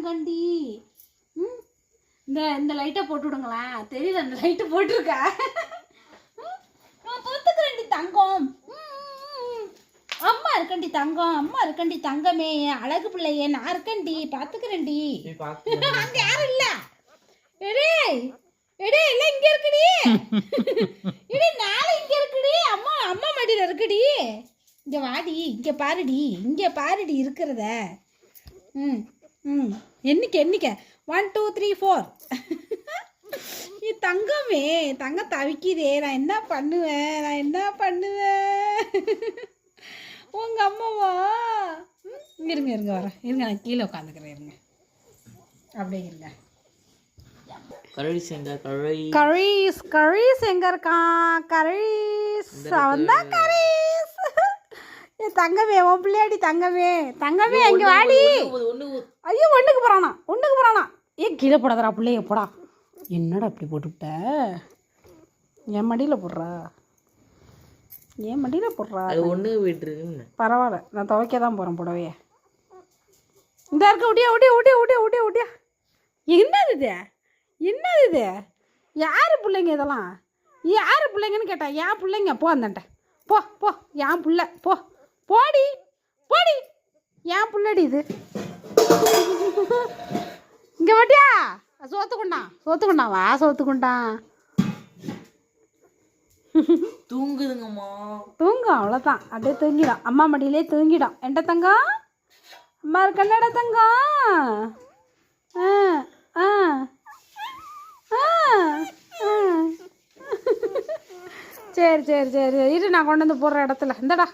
தங்கண்டி. இந்த லைட்டை போட்டு விடுங்களேன். தெரியுது அந்த லைட்டு போட்டிருக்கா. பொத்துக்கிறேன்டி தங்கம். அம்மா இருக்கண்டி தங்கம், அம்மா இருக்கண்டி தங்கமே, அழகு பிள்ளையே, நான் இருக்கண்டி, பாத்துக்கிறேன்டி. அங்க யாரும் இல்ல. எடே எடே எல்லாம் இங்க இருக்குடி. எடே நாளை இங்க இருக்குடி. அம்மா அம்மா மடியில இருக்குடி. இங்க வாடி, இங்க பாருடி, இங்க பாருடி இருக்கிறத. எண்ணிக்க 1 2 3 4. நீ தங்கமே, தங்க தவிக்குதே. நான் என்ன பண்ணுவேன்? உங்க அம்மாவா? இருங்க வரேன். இருங்க, நான் கீழே உட்காந்துக்கிறேன். இருங்க, அப்படியே இருங்க. கரீஸ் எங்க இருக்கான்? கரீஸ் அவன்தான் கரீஸ். தங்கமே, உன் பிள்ளையாடி தங்கமே. எங்க வாடி. ஐயோ, ஒண்ணுக்கு போறானா. ஏன் கீழே போடாதரா பிள்ளைய, போடா. என்னடா அப்படி போட்டுவிட்ட? என் மடியில் போடுறா. ஒன்று விட்டுரு. பரவாயில்ல, நான் துவைக்க தான் போகிறேன் புடவைய. இந்த இருக்க ஒடியா. என்னது இது? யார் பிள்ளைங்க இதெல்லாம்? யார் பிள்ளைங்கன்னு கேட்டா, என் பிள்ளைங்க. போ அந்தண்ட, போ. என் பிள்ளை, போடி. என் பிள்ளடி இது. இங்கே வாட்டியா. சோத்துக்குண்டா. தூங்குதுங்கம்மா. தூங்கும், அவ்வளோதான். அப்படியே தூங்கிடும். அம்மா மடியிலே தூங்கிடும். என்ட தங்கம், அம்மா இருக்கல்லடா தங்கம். சரி இரு, நான் கொண்டு வந்து போடுற இடத்துல. இந்தடா.